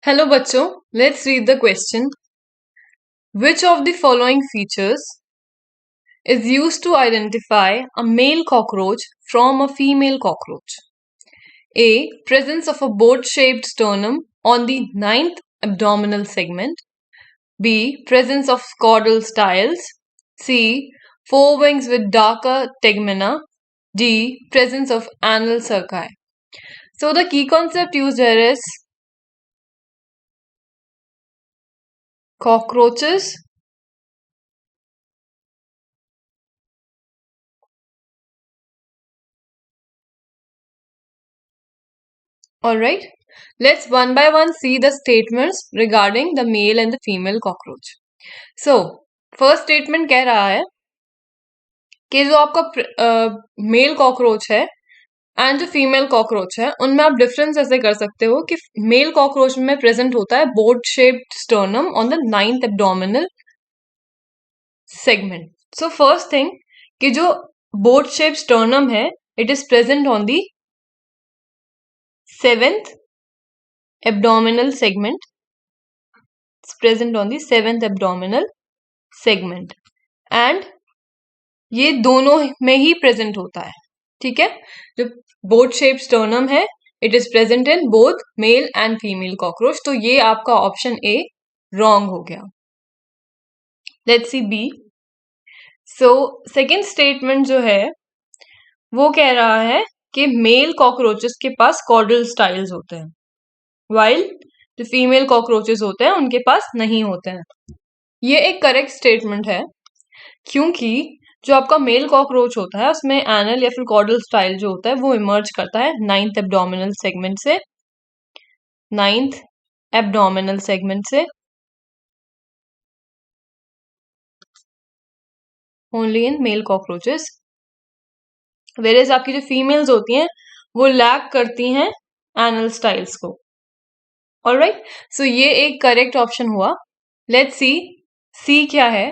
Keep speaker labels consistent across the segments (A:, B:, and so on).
A: Hello बच्चों, let's read the question. Which of the following features is used to identify a male cockroach from a female cockroach? A. Presence of a boat-shaped sternum on the ninth abdominal segment. B. Presence of caudal styles. C. Forewings with darker tegmina. D. Presence of anal cerci. So the key concept used here is cockroaches Alright, let's one by one see the statements regarding the male and the female cockroach. So, first statement कह रहा है कि जो आपका male cockroach है and जो female cockroach है उनमें आप डिफरेंस ऐसे कर सकते हो कि मेल कॉकरोच में प्रेजेंट होता है boat shaped sternum on the ninth abdominal segment. So first thing कि जो बोट शेप स्टर्नम है it is present on the seventh abdominal segment. It's present on the seventh abdominal segment and ये दोनों में ही present होता है. ठीक है, जो बोट शेप स्टर्नम है it is present in both male and female cockroach. तो ये आपका ऑप्शन ए रॉन्ग हो गया. Let's see B. So second statement जो है वो कह रहा है कि मेल कॉकरोचेस के पास कॉर्डल स्टाइल्स होते हैं वाइल जो फीमेल कॉकरोचेस होते हैं उनके पास नहीं होते हैं. ये एक करेक्ट स्टेटमेंट है क्योंकि जो आपका मेल कॉकरोच होता है उसमें एनल या फिर कॉर्डल स्टाइल जो होता है वो इमर्ज करता है नाइन्थ एब्डोमिनल सेगमेंट से. नाइन्थ एब्डोमिनल सेगमेंट से ओनली इन मेल कॉकरोचेस. वेरेज आपकी जो फीमेल्स होती हैं वो लैक करती हैं एनल स्टाइल्स को. ऑलराइट, सो ये एक करेक्ट ऑप्शन हुआ. लेट्स सी सी क्या है.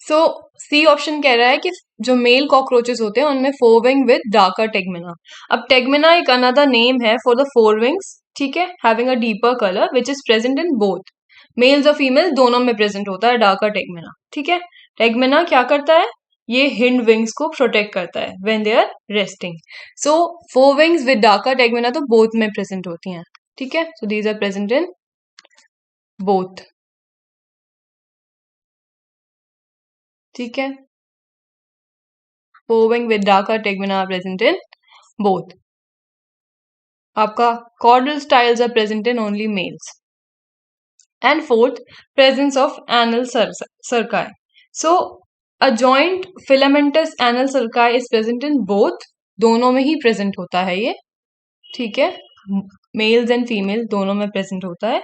A: सो सी ऑप्शन कह रहा है कि जो मेल कॉकरोचेस होते हैं उनमें फोरविंग विद डार्कर टेगमिना. अब टेगमिना एक अनदर नेम है फॉर द फोरविंग्स. ठीक है, having a deeper colour which is present in both males और फीमेल्स दोनों में प्रेजेंट होता है डार्कर टेगमिना. ठीक है, टेगमिना क्या करता है, ये हिंड विंग्स को प्रोटेक्ट करता है when they are resting. So forewings with darker tegmina तो बोथ में प्रेजेंट होती हैं. ठीक है, so these are present in both. ठीक है, forewing with darker tegmina are present in both. आपका caudal styles are present in only males. And fourth, presence of anal cerci. So a joint filamentous anal cerci is present in both. दोनों में ही present होता है ये. ठीक है, mails and female दोनों में प्रेजेंट होता है.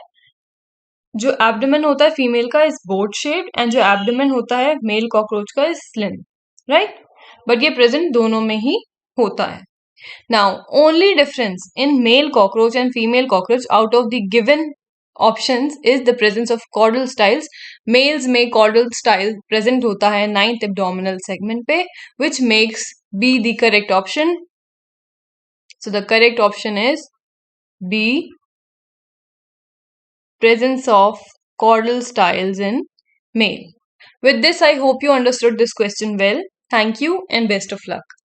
A: जो एब्डोमेन होता है फीमेल का इज बोट शेप्ड एंड जो एब्डोमेन होता है मेल कॉकरोच का इज स्लिम. राइट, बट ये प्रेजेंट दोनों में ही होता है. Now, only difference in male cockroach and female cockroach out of the given options is the presence of caudal styles. Males में caudal style present होता है ninth abdominal segment पे, which makes B the correct option. So the correct option is B, presence of caudal styles in male. With this, I hope you understood this question well. Thank you and best of luck.